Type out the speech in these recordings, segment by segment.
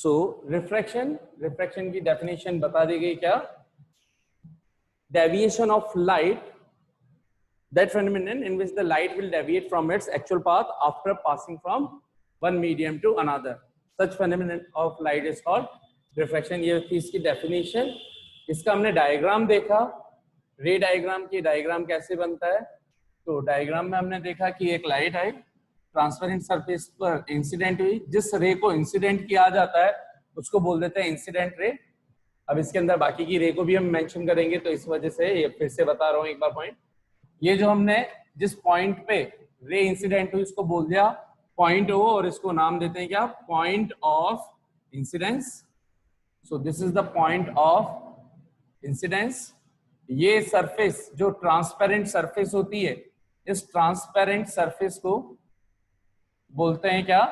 सो refraction की definition बता दी गई क्या? Deviation of light, that phenomenon in which the light will deviate from its actual path after passing from one medium to another. Such phenomenon of light is called refraction. ये थी इसकी definition. इसका हमने diagram देखा, रे diagram की diagram कैसे बनता है. तो डायग्राम में हमने देखा कि एक लाइट आई, ट्रांसपेरेंट सरफेस पर इंसिडेंट हुई. जिस रे को इंसिडेंट किया जाता है उसको बोल देते हैं इंसिडेंट रे. अब इसके अंदर बाकी की रे को भी हम मेंशन करेंगे, तो इस वजह से ये फिर से बता रहा हूँ एक बार पॉइंट. ये जो हमने जिस पॉइंट पे रे इंसिडेंट हुई इसको बोल दिया पॉइंट ओ, और इसको नाम देते हैं क्या? Point of incidence. So this is the point of incidence. ये सरफेस जो ट्रांसपेरेंट सरफेस होती है, इस ट्रांसपेरेंट सरफेस को बोलते हैं क्या?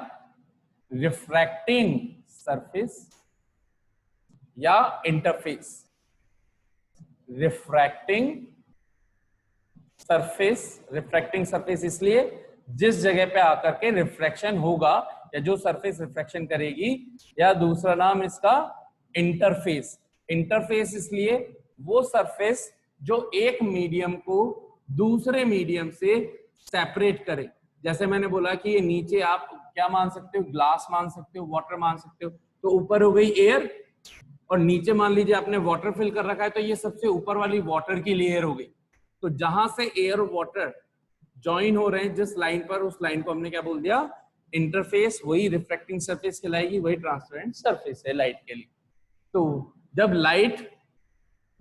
रिफ्रैक्टिंग सरफेस या interface. Refracting surface, refracting surface इसलिए जिस जगह पे आकर के रिफ्रैक्शन होगा या जो सरफेस रिफ्रैक्शन करेगी, या दूसरा नाम इसका इंटरफेस. इंटरफेस इसलिए वो सरफेस जो एक मीडियम को दूसरे मीडियम से सेपरेट करे. जैसे मैंने बोला कि ये नीचे आप क्या मान सकते हो? ग्लास मान सकते हो, वाटर मान सकते हो. तो ऊपर हो गई एयर और नीचे मान लीजिए आपने वाटर फिल कर रखा है, तो ये सबसे ऊपर वाली वाटर की लेयर हो गई. तो जहां से एयर और वाटर ज्वाइन हो रहे हैं जिस लाइन पर, उस लाइन को हमने क्या बोल दिया? इंटरफेस. वही रिफ्रैक्टिंग सरफेस कहलाएगी, वही ट्रांसपेरेंट सरफेस है लाइट के लिए. तो जब लाइट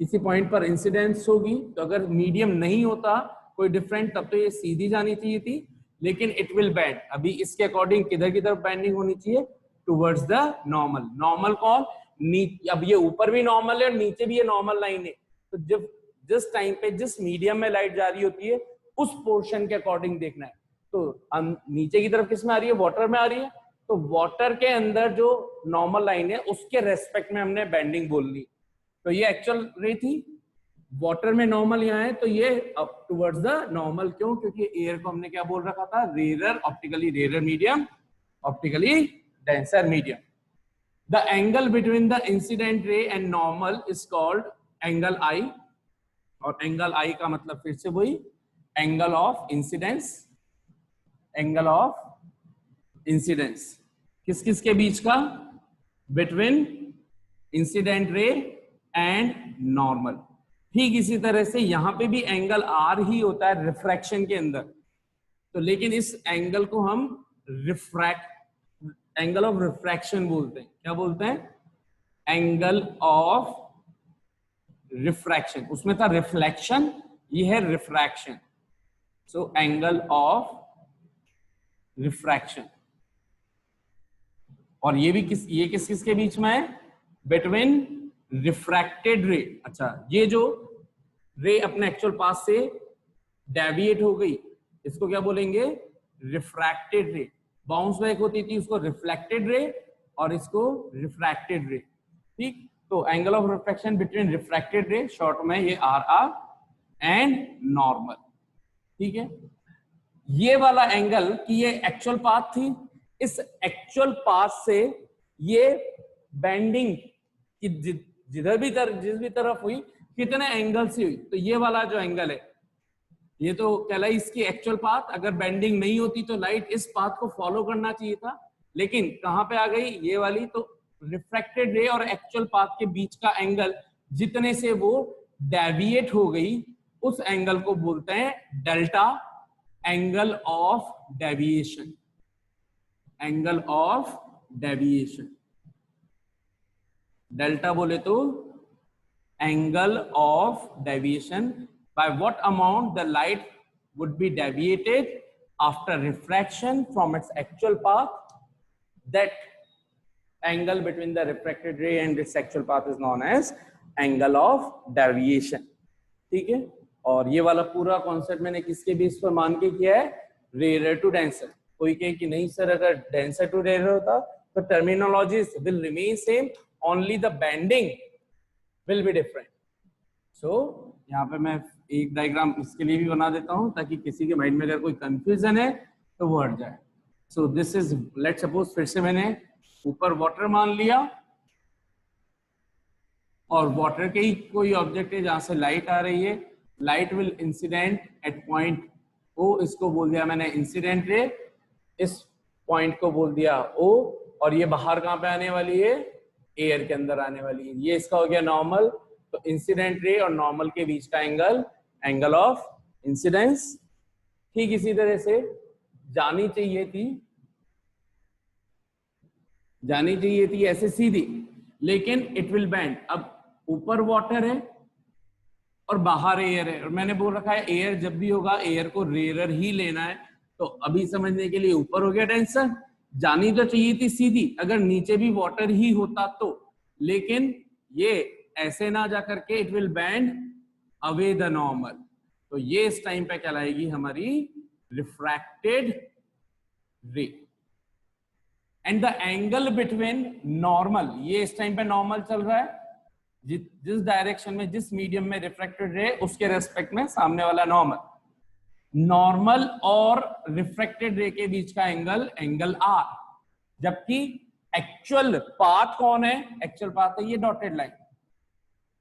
किसी पॉइंट पर इंसिडेंस होगी, तो अगर मीडियम नहीं होता कोई डिफरेंट, तब तो ये सीधी जानी चाहिए थी, लेकिन इट विल बेंड. अभी इसके अकॉर्डिंग किधर की तरफ बेंडिंग होनी चाहिए? Towards the normal. नॉर्मल कौन? अब ये ऊपर भी नॉर्मल है और नीचे भी ये नॉर्मल लाइन है. तो जब जिस टाइम पे जिस मीडियम में लाइट जा रही होती है उस पोर्शन के अकॉर्डिंग देखना है. तो नीचे की तरफ किस में आ रही है? वाटर में आ रही है. तो वाटर के अंदर जो नॉर्मल लाइन है उसके रेस्पेक्ट में हमने बेंडिंग बोलनी. तो ये एक्चुअल रे थी, वाटर में नॉर्मल यहाँ है, तो ये अप टुवर्ड्स द नॉर्मल. क्यों? क्योंकि एयर को हमने क्या बोल रखा था? Rarer, optically rarer medium, optically denser medium. The angle between the incident ray and normal is called angle I. और एंगल आई का मतलब फिर से वही angle of incidence. Angle of incidence किस किस के बीच का? Between incident ray and normal. ठीक इसी तरह से यहां पे भी एंगल आर ही होता है रिफ्रैक्शन के अंदर. तो लेकिन इस एंगल को हम एंगल ऑफ रिफ्रैक्शन बोलते हैं. क्या बोलते हैं? Angle of refraction. उसमें था रिफ्लेक्शन, ये है refraction. So angle of refraction. और ये भी ये किस किस के बीच में है? बिटवीन रिफ्रैक्टेड रे. अच्छा, ये जो रे अपने एक्चुअल पाथ से डेविएट हो गई, इसको क्या बोलेंगे? रिफ्रैक्टेड रे. बाउंस बैक होती थी उसको रिफ्लेक्टेड रे, और इसको रिफ्रैक्टेड रे. ठीक. तो angle of refraction between refracted रे, शॉर्ट में ये आर एंड नॉर्मल. ठीक है. ये वाला एंगल की ये एक्चुअल पाथ थी. इस एक्चुअल पाथ से ये बेंडिंग की जिधर भी जिस भी तरफ हुई, कितने एंगल से हुई? तो ये वाला जो एंगल है ये तो कहलाई इसकी एक्चुअल पाथ. अगर बेंडिंग नहीं होती तो लाइट इस पाथ को फॉलो करना चाहिए था, लेकिन कहां पे आ गई? ये वाली. तो रिफ्रैक्टेड रे और एक्चुअल पाथ के बीच का एंगल जितने से वो डेविएट हो गई, उस एंगल को बोलते हैं delta. Angle of deviation. Angle of deviation. Delta बोले तो angle of deviation. by what amount the light would be deviated after refraction from its actual path. That angle between the refracted ray and its actual path is known as angle of deviation. ठीक है. और ये वाला पूरा concept मैंने किसके base पर मान के किया है? Rare to denser. कोई कहे कि नहीं सर, अगर डेंसर टू रेयर होता तो terminologies will remain same, only the bending will be different. So यहाँ पे मैं एक डायग्राम इसके लिए भी बना देता हूँ ताकि किसी के माइंड में अगर कोई कंफ्यूजन है तो वो हट जाए. So this is, let suppose फिर से मैंने ऊपर वाटर मान लिया और वाटर के ही कोई ऑब्जेक्ट है जहां से लाइट आ रही है, light will incident at point O, इसको बोल दिया मैंने इंसिडेंट रे, इस पॉइंट को बोल दिया ओ, और ये बाहर कहां पे आने वाली है, एयर के अंदर आने वाली है, ये इसका हो गया नॉर्मल। तो इंसिडेंट रे और नॉर्मल के बीच का एंगल, एंगल ऑफ इंसिडेंस। ठीक इसी तरह से जानी चाहिए थी ऐसे सीधी, लेकिन इट विल बेंड। अब ऊपर वाटर है और बाहर एयर है, और मैंने बोल रखा है एयर जब भी होगा एयर को रेयर ही लेना है। तो अभी समझने के लिए ऊपर हो गया टेंसर, जानी तो चाहिए थी सीधी अगर नीचे भी वाटर ही होता तो, लेकिन ये ऐसे ना जा करके it will bend away the normal. तो ये इस टाइम पे कहलाएगी हमारी रिफ्रैक्टेड रे। And the angle between normal, ये इस टाइम पे नॉर्मल चल रहा है, जिस डायरेक्शन में जिस मीडियम में रिफ्रैक्टेड रे उसके रेस्पेक्ट में सामने वाला नॉर्मल, नॉर्मल और रिफ्रैक्टेड रे के बीच का एंगल, एंगल आर। जबकि एक्चुअल पाथ कौन है, एक्चुअल पाथ है ये डॉटेड लाइन,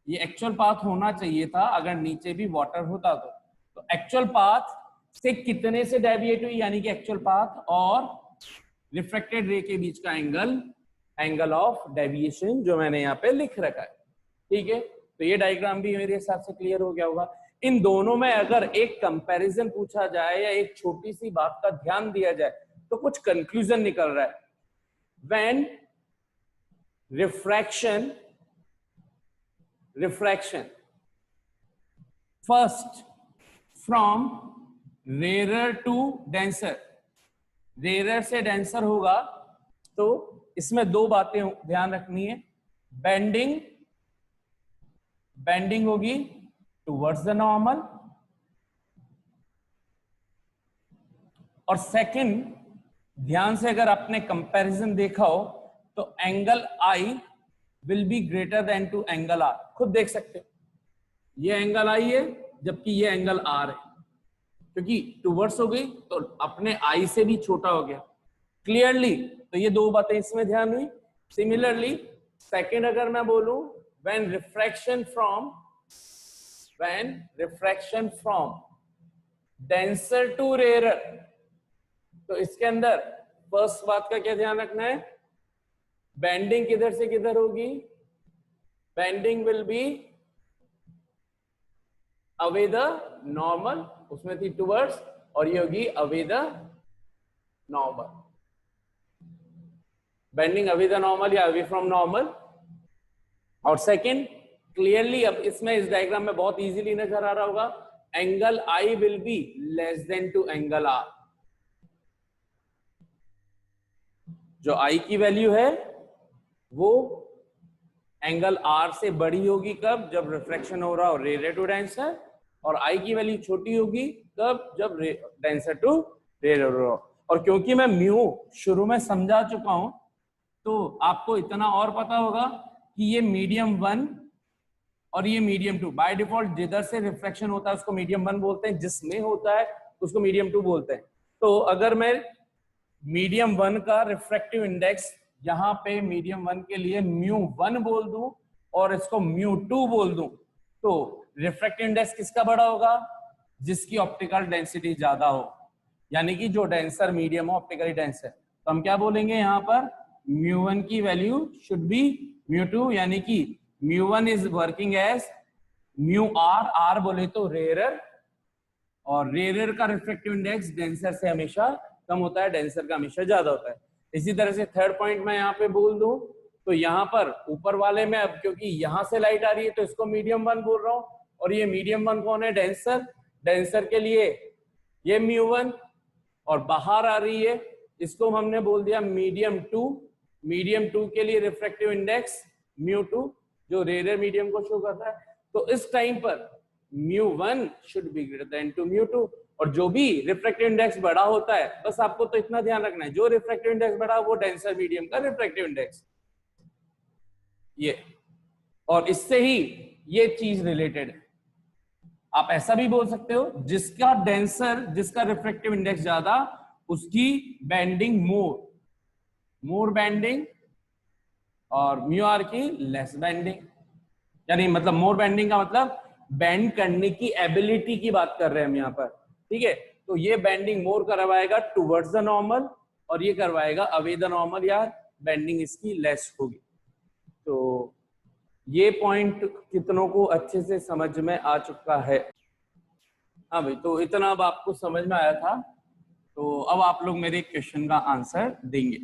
ये एक्चुअल पाथ होना चाहिए था अगर नीचे भी वाटर होता तो एक्चुअल पाथ से कितने से डेविएट हुई, यानी कि एक्चुअल पाथ और रिफ्रैक्टेड रे के बीच का एंगल, एंगल ऑफ डेविएशन, जो मैंने यहाँ पे लिख रखा है। ठीक है, तो ये डायग्राम भी मेरे हिसाब से क्लियर हो गया होगा। इन दोनों में अगर एक कंपैरिजन पूछा जाए या एक छोटी सी बात का ध्यान दिया जाए तो कुछ कंक्लूजन निकल रहा है। When refraction first from rare to denser, rare से डेंसर होगा तो इसमें दो बातें ध्यान रखनी है। बेंडिंग होगी टुवर्ड्स द नॉर्मल, और सेकंड, ध्यान से अगर आपने कंपैरिजन देखा हो तो angle I will be greater than to angle R. खुद देख सकते हो ये एंगल आई है जबकि ये एंगल आर है, क्योंकि टुवर्ड्स हो गई तो अपने आई से भी छोटा हो गया क्लियरली। तो ये दो बातें इसमें ध्यान हुई। सिमिलरली सेकंड अगर मैं बोलूं, when refraction from denser to rarer, तो इसके अंदर फर्स्ट बात का क्या ध्यान रखना है, बेंडिंग किधर से किधर होगी, bending will be away the normal, उसमें थी टुवर्ड्स, और ये होगी away the normal, bending away the normal या अवे फ्रॉम नॉर्मल। और सेकंड क्लियरली, अब इसमें इस डायग्राम में बहुत इजीली नजर आ रहा होगा, angle I will be less than to angle R. जो आई की वैल्यू है वो एंगल आर से बड़ी होगी कब, जब रिफ्रैक्शन हो रहा हो रेयर टू डेंसर, और आई की वैल्यू छोटी होगी कब, जब डेंसर टू रेयर हो रहा हो। और क्योंकि मैं म्यू शुरू में समझा चुका हूं तो आपको इतना और पता होगा कि ये मीडियम 1 और ये मीडियम 2, बाय डिफॉल्ट जिधर से रिफ्रैक्शन होता है उसको मीडियम 1 बोलते हैं, जिसमें होता है उसको मीडियम 2 बोलते हैं। तो अगर मैं मीडियम 1 का रिफ्रैक्टिव इंडेक्स यहाँ पे मीडियम 1 के लिए μ1 बोल दूं और इसको μ2 बोल दूं, तो रिफ्रैक्टिव इंडेक्स किसका बड़ा होगा, जिसकी ऑप्टिकल डेंसिटी ज्यादा हो, यानी कि जो डेंसर मीडियम हो, ऑप्टिकली डेंसर। तो हम क्या बोलेंगे यहाँ पर, μ1 की वैल्यू शुड बी μ2, यानी कि μ1 is working as μr, are बोले तो रेयर, और रेयर का रिफ्रैक्टिव इंडेक्स डेंसर से हमेशा कम होता है, डेंसर का हमेशा ज्यादा होता है। इसी तरह से थर्ड पॉइंट मैं यहाँ पे बोल दूं तो यहाँ पर ऊपर वाले में, अब क्योंकि यहाँ से लाइट आ रही है तो इसको मीडियम 1 बोल रहा हूँ, और ये मीडियम 1 कौन है, डेंसर, डेंसर के लिए ये μ1, और बाहर आ रही है इसको हमने बोल दिया मीडियम 2, मीडियम 2 के लिए रिफ्रैक्टिव इंडेक्स μ2 जो रेयर मीडियम को शो करता है। तो इस टाइम पर μ1 should be greater than to μ2, और जो भी रिफ्रैक्टिव इंडेक्स बड़ा होता है, बस आपको तो इतना ध्यान रखना है, जो रिफ्रैक्टिव इंडेक्स बड़ा वो डेंसर मीडियम का रिफ्रैक्टिव इंडेक्स, ये, और इससे ही ये चीज रिलेटेड है। आप ऐसा भी बोल सकते हो, जिसका डेंसर, जिसका रिफ्रैक्टिव इंडेक्स ज्यादा, उसकी बेंडिंग मोर बेंडिंग और म्यू आर की लेस बेंडिंग, यानी मतलब मोर बेंडिंग का मतलब बेंड करने की एबिलिटी की बात कर रहे हैं हम यहाँ पर, ठीक है। तो ये बेंडिंग मोर करवाएगा टुवर्ड्स द नॉर्मल और ये करवाएगा अवे द नॉर्मल, या बेंडिंग इसकी लेस होगी। तो ये पॉइंट कितनों को अच्छे से समझ में आ चुका है? हाँ भाई, तो इतना अब आपको समझ में आया था, तो अब आप लोग मेरे क्वेश्चन का आंसर देंगे,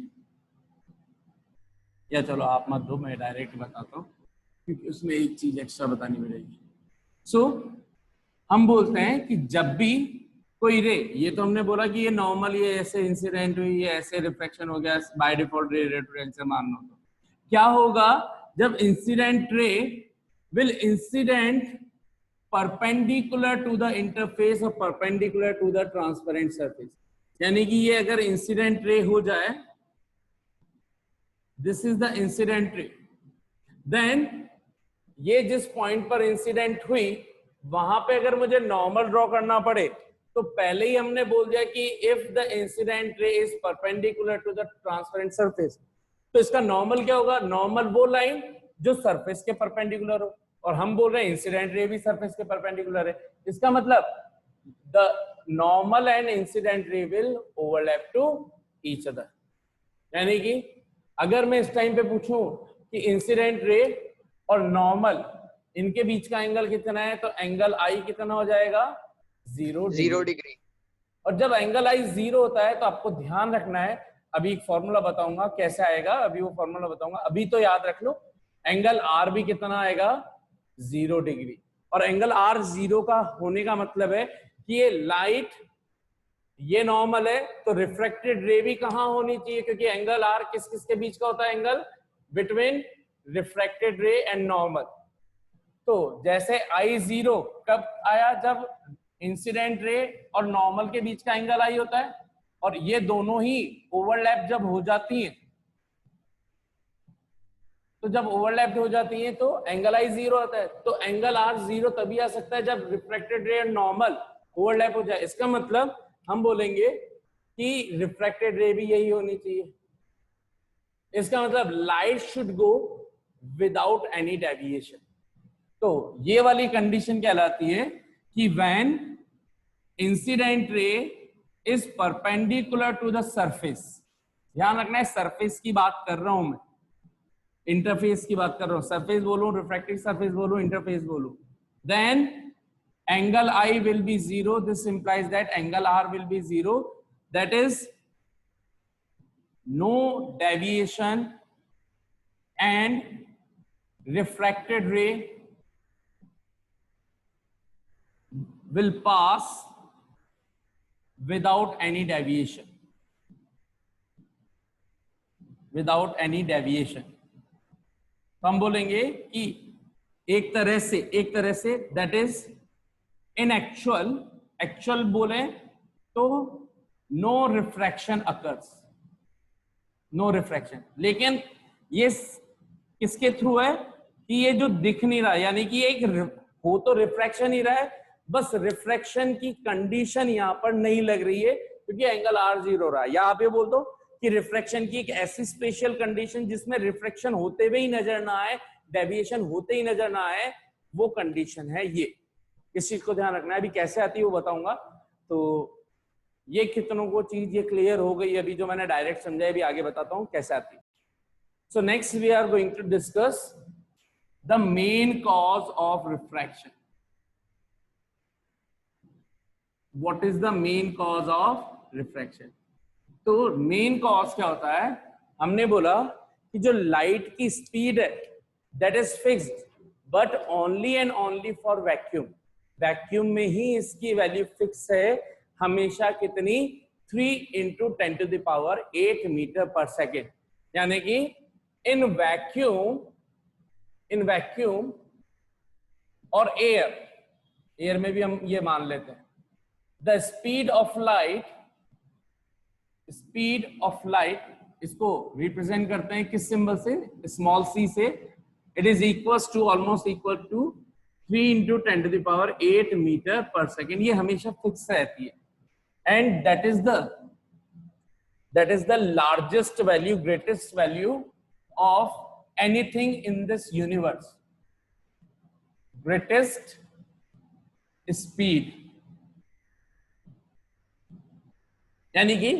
या चलो आप मत दो, मैं डायरेक्ट बताता हूँ क्योंकि उसमें एक चीज एक्स्ट्रा बतानी पड़ेगी। सो हम बोलते हैं कि जब भी कोई रे, ये तो हमने बोला कि ये नॉर्मल, ये ऐसे इंसिडेंट हुई, ये ऐसे रिफ्लेक्शन हो गया, बाय डिफॉल्ट रे रेफरेंस से मानना, तो क्या होगा जब incident ray will incident perpendicular to the interface और perpendicular to the transparent surface. यानी कि ये अगर इंसिडेंट रे हो जाए, this is the incident ray, then ये जिस पॉइंट पर इंसिडेंट हुई वहां पे अगर मुझे नॉर्मल ड्रॉ करना पड़े तो पहले ही हमने बोल दिया कि if the incident ray is perpendicular to the transparent surface, तो इसका नॉर्मल क्या होगा? नॉर्मल वो लाइन जो सरफेस के परपेंडिकुलर हो, और हम बोल रहे हैं इंसिडेंट रे भी सरफेस के परपेंडिकुलर है। इसका मतलब the normal and incident ray will overlap to each other. यानी कि अगर मैं इस टाइम पे पूछूं कि इंसिडेंट रे और नॉर्मल इनके बीच का एंगल कितना है, तो एंगल आई कितना हो जाएगा? 0 डिग्री। और जब एंगल आई 0 होता है तो आपको ध्यान रखना है, अभी एक फॉर्मूला बताऊंगा कैसे आएगा, अभी वो फॉर्मूला बताऊंगा, अभी तो याद रख लो एंगल आर भी कितना आएगा? 0 डिग्री। और एंगल आर 0 का होने का मतलब है कि ये लाइट, ये नॉर्मल है तो रिफ्रैक्टेड रे भी कहां होनी चाहिए, क्योंकि एंगल आर किस किस के बीच का होता है? एंगल बिटवीन रिफ्रैक्टेड रे एंड नॉर्मल। तो जैसे आई 0 कब आया? जब इंसिडेंट रे और नॉर्मल के बीच का एंगल आई होता है, और ये दोनों ही ओवरलैप जब हो जाती हैं, तो जब ओवरलैप हो जाती हैं तो एंगल आई 0 आता है। तो एंगल आर 0 तभी आ सकता है जब रिफ्रैक्टेड रे और नॉर्मल ओवरलैप हो जाए। इसका मतलब हम बोलेंगे कि रिफ्रैक्टेड रे भी यही होनी चाहिए। इसका मतलब light should go without any deviation. तो ये वाली कंडीशन कहलाती है कि when incident ray is perpendicular to the surface. ध्यान रखना है, सरफेस की बात कर रहा हूं मैं, इंटरफेस की बात कर रहा हूं। सरफेस बोलूं, रिफ्रैक्टिव सरफेस बोलूं, इंटरफेस बोलूं, then angle I will be 0. This implies that angle R will be 0. That is no deviation and refracted ray will pass without any deviation. Without any deviation. तो हम बोलेंगे कि एक तरह से that is in actual बोले तो no refraction occurs, no refraction. लेकिन ये किसके थ्रू है? कि ये जो दिख नहीं रहा, यानी कि एक हो तो रिफ्रैक्शन ही रहा है, बस रिफ्रैक्शन की कंडीशन यहां पर नहीं लग रही है क्योंकि एंगल आर 0 रहा है। या आप ये बोल दो कि रिफ्रैक्शन की एक ऐसी स्पेशल कंडीशन जिसमें रिफ्रैक्शन होते हुए ही नजर ना आए, डेविएशन होते ही नजर ना आए, वो कंडीशन है ये। इस चीज को ध्यान रखना है। अभी कैसे आती है वो बताऊंगा। तो ये कितनों को चीज ये क्लियर हो गई? अभी जो मैंने डायरेक्ट समझाया, अभी आगे बताता हूं कैसे आती है। So next we are going to discuss the main cause of refraction. What is the main cause of refraction? तो मेन कॉज क्या होता है? हमने बोला कि जो लाइट की स्पीड है that is fixed but only and only for vacuum. Vacuum में ही इसकी वैल्यू फिक्स है हमेशा। कितनी? 3 × 10⁸ मीटर पर सेकेंड। यानी कि इन वैक्यूम और एयर में भी हम ये मान लेते हैं, द स्पीड ऑफ लाइट, इसको रिप्रेजेंट करते हैं किस सिंबल से? स्मॉल c से। It is almost equal to 3 × 10⁸ metre per second. ये हमेशा फिक्स रहती है। And that is the largest value, greatest value of anything in this universe, greatest speed, यानी कि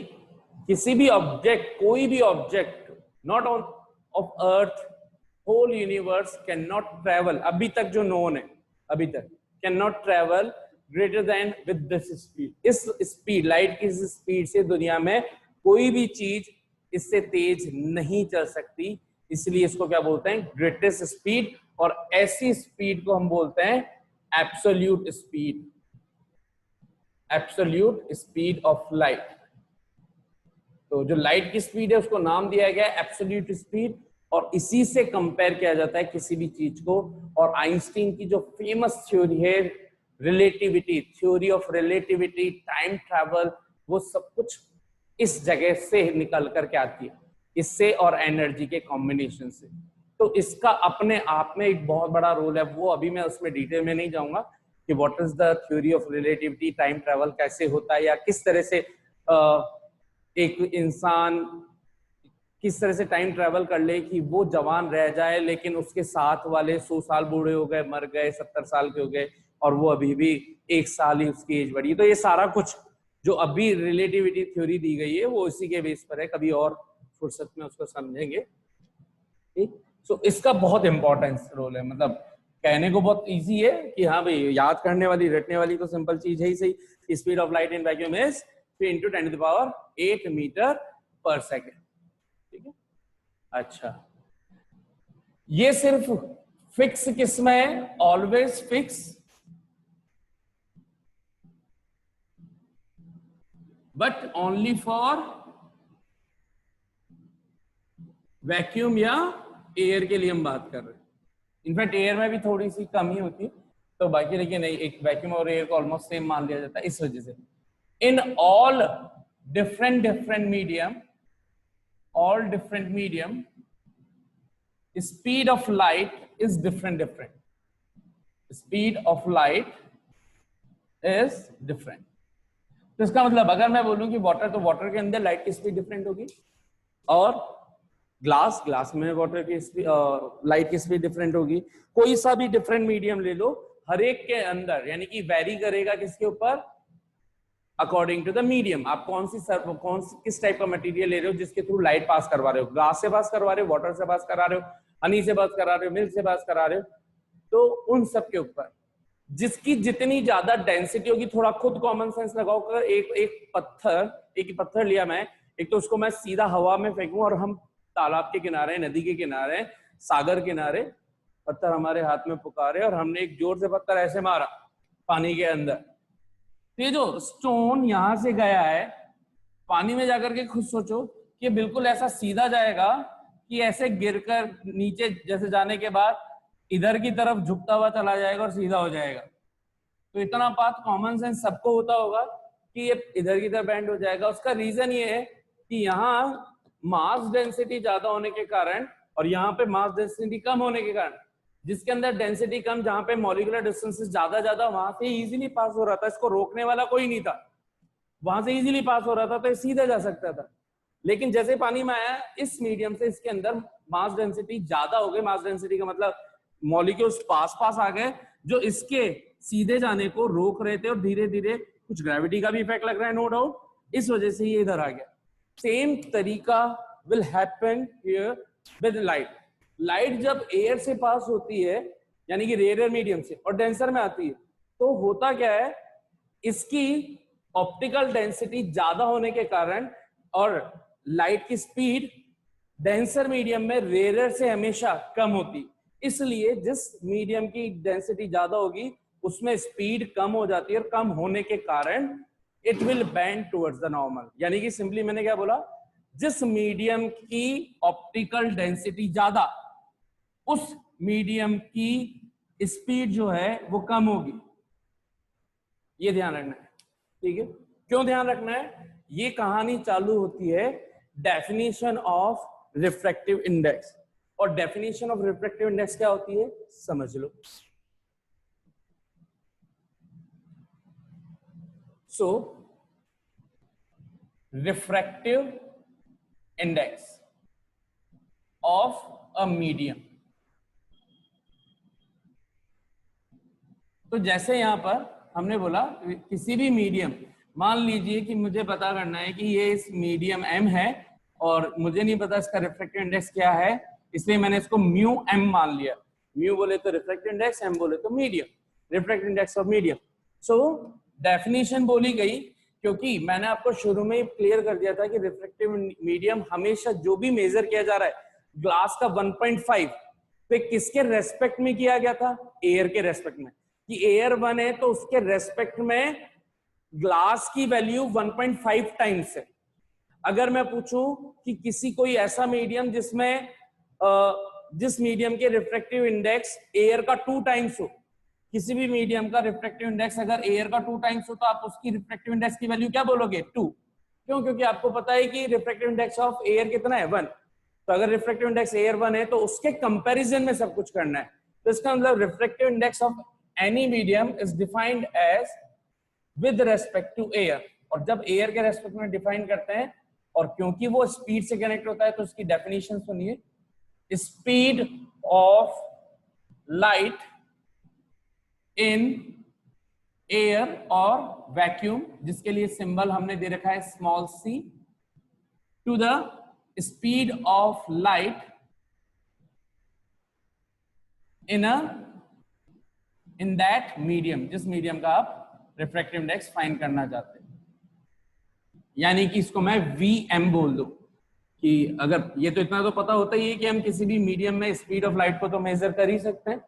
किसी भी ऑब्जेक्ट, कोई भी object not on of earth, whole universe can not travel, अभी तक जो नोन है अभी तक, can not travel greater than with this speed. इस स्पीड, लाइट की स्पीड से दुनिया में कोई भी चीज इससे तेज नहीं चल सकती, इसलिए इसको क्या बोलते हैं, ग्रेटेस्ट स्पीड। और ऐसी स्पीड को हम बोलते हैं absolute speed, absolute speed of light. तो जो लाइट की स्पीड है उसको नाम दिया गया एब्सोल्यूट स्पीड, और इसी से कंपेयर किया जाता है किसी भी चीज को। और आइंस्टीन की जो फेमस थ्योरी है relativity, theory of relativity, time travel, वो सब कुछ इस जगह से निकल करके आती है, इससे और एनर्जी के कॉम्बिनेशन से। तो इसका अपने आप में एक बहुत बड़ा रोल है, वो अभी मैं उसमें डिटेल में नहीं जाऊंगा कि what is the theory of relativity, time travel कैसे होता है, या किस तरह से एक इंसान किस तरह से टाइम ट्रैवल कर ले कि वो जवान रह जाए लेकिन उसके साथ वाले 100 साल बूढ़े हो गए, मर गए, 70 साल के हो गए, और वो अभी भी 1 साल ही उसकी एज बढ़ी। तो ये सारा कुछ जो अभी रिलेटिविटी थ्योरी दी गई है वो इसी के बेस पर है, कभी और फुर्सत में उसको समझेंगे। ठीक, तो इसका बहुत इंपॉर्टेंस रोल है। मतलब कहने को बहुत इजी है कि हाँ भाई याद करने वाली, रटने वाली तो सिंपल चीज है ही सही। Speed of light in vacuum is 3 × 10⁸ metre per second. ठीक है, अच्छा, ये सिर्फ फिक्स किस में है, always fix, but only for vacuum या एयर के लिए हम बात कर रहे हैं। इनफैक्ट एयर में भी थोड़ी सी कमी होती है, तो बाकी लेकिन नहीं, एक वैक्यूम और एयर को ऑलमोस्ट सेम मान लिया जाता है इस वजह से। In all different medium, all different medium, speed of light is different, speed of light is different। तो इसका मतलब अगर मैं बोलूं कि वाटर, तो वाटर के अंदर लाइट की स्पीड डिफरेंट होगी, और ग्लास में वाटर की स्पीड, लाइट की स्पीड डिफरेंट होगी। कोई सा भी डिफरेंट मीडियम ले लो, हर एक के अंदर यानी कि वेरी करेगा किसके ऊपर, अकॉर्डिंग टू द मीडियम। आप किस टाइप का मटेरियल ले रहे हो जिसके थ्रू लाइट पास करवा रहे हो, ग्लास से पास करवा रहे हो, वाटर से पास करा रहे हो, हनी से पास करा रहे हो, मिल्क से पास करा रहे हो, तो उन सब के ऊपर जिसकी जितनी ज्यादा डेंसिटी होगी, थोड़ा खुद कॉमन सेंस लगाओ कर, एक पत्थर लिया मैं, एक तो उसको मैं सीधा हवा में फेंकूं, और हम तालाब के किनारे, नदी के किनारे, सागर किनारे, पत्थर हमारे हाथ में पुकारे और हमने एक जोर से पत्थर ऐसे मारा पानी के अंदर, ये जो स्टोन यहां से गया है पानी में जाकर के खुद सोचो कि बिल्कुल ऐसा सीधा जाएगा कि ऐसे गिरकर नीचे जैसे जाने के बाद इधर की तरफ झुकता हुआ चला जाएगा और सीधा हो जाएगा। तो इतना बात कॉमन सेंस सबको होता होगा कि ये इधर की तरफ बैंड हो जाएगा। उसका रीजन ये है कि यहाँ मास डेंसिटी ज्यादा होने के कारण और यहाँ पे मास डेंसिटी कम होने के कारण, जिसके अंदर डेंसिटी कम, जहां पे मॉलिक्यूलर डिस्टेंसेस ज्यादा, वहां से इजीली पास हो रहा था, इसको रोकने वाला कोई नहीं था, वहां से इजीली पास हो रहा था, तो सीधा जा सकता था। लेकिन जैसे पानी में आया इस मीडियम से, इसके अंदर मास डेंसिटी ज्यादा हो गई। मास डेंसिटी का मतलब मॉलिक्यूल्स पास आ गए जो इसके सीधे जाने को रोक रहे थे, और धीरे धीरे कुछ ग्रेविटी का भी इफेक्ट लग रहा है नो डाउट, इस वजह से ये इधर आ गया। सेम तरीका will happen here with light. Light जब एयर से पास होती है यानी कि रेयर मीडियम से और डेंसर में आती है, तो होता क्या है, इसकी ऑप्टिकल डेंसिटी ज्यादा होने के कारण और लाइट की स्पीड डेंसर मीडियम में रेयर से हमेशा कम होती, इसलिए जिस मीडियम की डेंसिटी ज्यादा होगी उसमें स्पीड कम हो जाती है, और कम होने के कारण it will bend towards the normal. यानी कि सिंपली मैंने क्या बोला, जिस मीडियम की ऑप्टिकल डेंसिटी ज्यादा, उस मीडियम की स्पीड जो है वो कम होगी। ये ध्यान रखना है, ठीक है। क्यों ध्यान रखना है, ये कहानी चालू होती है डेफिनेशन ऑफ रिफ्रैक्टिव इंडेक्स। और डेफिनेशन ऑफ रिफ्रैक्टिव इंडेक्स क्या होती है समझ लो। So refractive index of a medium. तो जैसे यहां पर हमने बोला किसी भी मीडियम, मान लीजिए कि मुझे पता करना है कि ये इस मीडियम m है और मुझे नहीं पता इसका रिफ्रैक्टिव इंडेक्स क्या है, इसलिए मैंने इसको म्यू m मान लिया। म्यू बोले तो रिफ्रैक्टिव इंडेक्स, m बोले तो medium, refractive index of medium. So definition बोली गई क्योंकि मैंने आपको शुरू में ही क्लियर कर दिया था कि रिफ्रैक्टिव मीडियम हमेशा जो भी मेजर किया जा रहा है ग्लास का 1.5 पे किसके रेस्पेक्ट में किया गया था, एयर के रेस्पेक्ट में, कि एयर 1 है तो उसके रेस्पेक्ट में ग्लास की वैल्यू 1.5 टाइम्स है। अगर मैं पूछूं कि किसी कोई ऐसा मीडियम जिसमें जिस मीडियम के रिफ्रैक्टिव इंडेक्स एयर का 2 टाइम्स हो, किसी भी मीडियम का रिफ्रैक्टिव इंडेक्स अगर एयर का 2 टाइम्स हो तो आप उसकी रिफ्रैक्टिव इंडेक्स की वैल्यू क्या बोलोगे, 2। क्यों? क्योंकि आपको पता है कि रिफ्रैक्टिव इंडेक्स ऑफ एयर कितना है, 1। तो अगर रिफ्रैक्टिव इंडेक्स एयर 1 है तो उसके कंपैरिजन में सब कुछ करना है। तो इसका मतलब refractive index of any medium is defined as with respect to air, और जब एयर के रेस्पेक्ट में डिफाइन करते हैं और क्योंकि वो स्पीड से कनेक्ट होता है तो उसकी डेफिनेशन सुनिए, speed of light in air और वैक्यूम, जिसके लिए सिंबल हमने दे रखा है small c, to the speed of light in that medium, जिस मीडियम का आप रिफ्रैक्टिव इंडेक्स फाइंड करना चाहते हैं। यानी कि इसको मैं Vm बोल दूं कि अगर ये तो इतना तो पता होता ही है कि हम किसी भी मीडियम में स्पीड ऑफ लाइट को तो मेजर कर ही सकते हैं।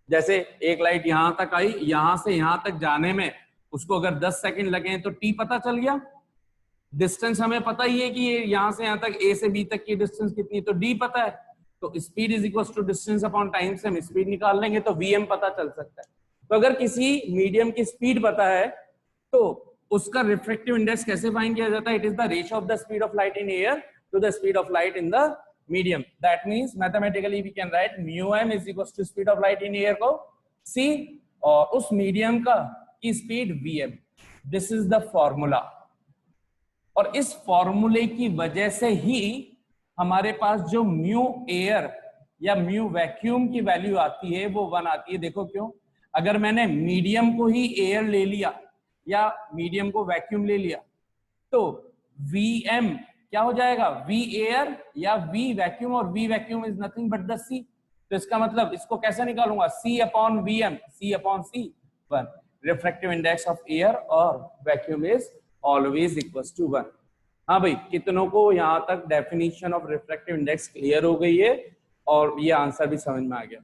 जैसे एक लाइट यहां तक आई, यहां से यहां तक जाने में उसको अगर 10 सेकंड लगे तो t पता चल गया। डिस्टेंस हमें पता ही है कि ये यहां से यहां तक a से b तक की डिस्टेंस कितनी, तो d पता है, तो speed is equal to distance upon time से हम स्पीड निकाल लेंगे तो Vm पता चल सकता है। तो अगर किसी मीडियम की स्पीड पता है तो उसका रिफ्रैक्टिव इंडेक्स कैसे फाइंड किया जाता है, it is the ratio of the speed of light in air to the speed of light in the medium. That means mathematically we can write mu m is equals to speed of light in air को c और उस medium का की speed vm. This is the formula. और इस फॉर्मूले की वजह से ही हमारे पास जो म्यू एयर या म्यू वैक्यूम की वैल्यू आती है वो 1 आती है। देखो क्यों, अगर मैंने मीडियम को ही एयर ले लिया या मीडियम को वैक्यूम ले लिया तो vm क्या हो जाएगा, V एयर या V वैक्यूम, और V vacuum is nothing but the C। तो इसका मतलब इसको कैसे निकालूंगा, C upon Vm, C upon C 1। Refractive index of air और vacuum is always equals to 1। हाँ भाई, कितनों को यहाँ तक definition of refractive index clear हो गई है और ये आंसर भी समझ में आ गया।